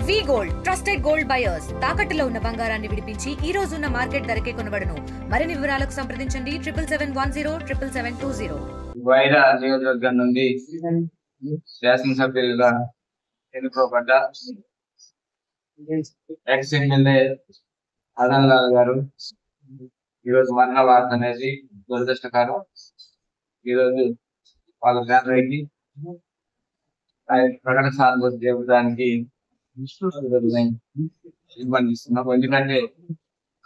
వి gold trusted gold buyers తాకట్టులో ఉన్న బంగారాన్ని విడిపించి ఈ రోజు ఉన్న మార్కెట్ ధరకే కొనబడును. మరిన్ని వివరాలకు సంప్రదించండి 77107720. వైరా నియోజకవర్గం నుండి శాసనసభ్యులుగా ఎన్నుకోబడ్డ ఎక్స్ ఎమ్మెల్యే అదన్ లాల్ గారు ఈరోజు మరణ వార్త అనేది దురదృష్టకరం. ఈరోజు వాళ్ళ ఫ్యామిలీకి ప్రకటన సానుభూతి చెప్పడానికి ఇబ్బందిస్తున్నాం. ఎందుకంటే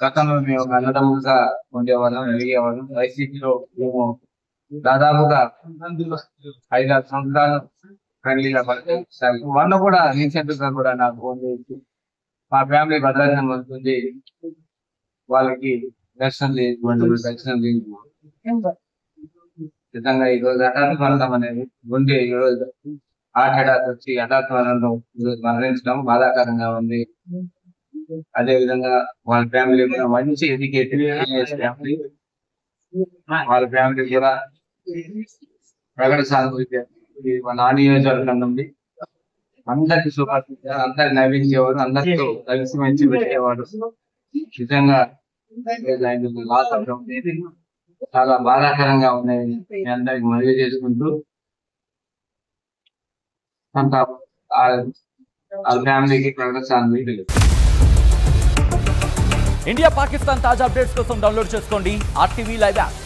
గతంలో మేము అన్నదమ్ములుగా ఉండేవాళ్ళం, ఎదిగేవాళ్ళం. వైసీపీలో మేము దాదాపుగా 5-6 సంవత్సరాలు ఫ్రెండ్లీగా పనిచేస్తాం. మొన్న కూడా రీసెంట్ గా కూడా నాకు ఫోన్ చేసి మా ఫ్యామిలీ భద్రాచలం వస్తుంది, వాళ్ళకి దర్శనం లేదు. నిజంగా ఈరోజు హఠాత్ మరణం అనేది గుండె ఈరోజు హార్ట్ అటాక్ వచ్చి హఠాత్ మరణంలో ఈరోజు మరణించడం బాధాకరంగా ఉంది. అదే విధంగా వాళ్ళ ఫ్యామిలీ కూడా మంచి ఎడ్యుకేటెడ్ ఫ్యామిలీ, వాళ్ళ ఫ్యామిలీ కూడా ప్రకటన సానుభూతి మన నియోజకవర్గం నుండి అందరికి శుభాకాంక్షలు, అందరికి నవ్వించేవాడు, అందరితో కలిసి మంచి పెట్టేవాడు. నిజంగా లాస్ అవడం చాలా బాధాకరంగా ఉన్నాయి. మీ అందరికి మనవి చేసుకుంటూ వాళ్ళ ఫ్యామిలీకి ప్రకటన సానుభూతి. ఇండియా పాకిస్తాన్ తాజా అప్డేట్స్ కోసం డౌన్లోడ్ చేసుకోండి RTV లైవ్ యాప్.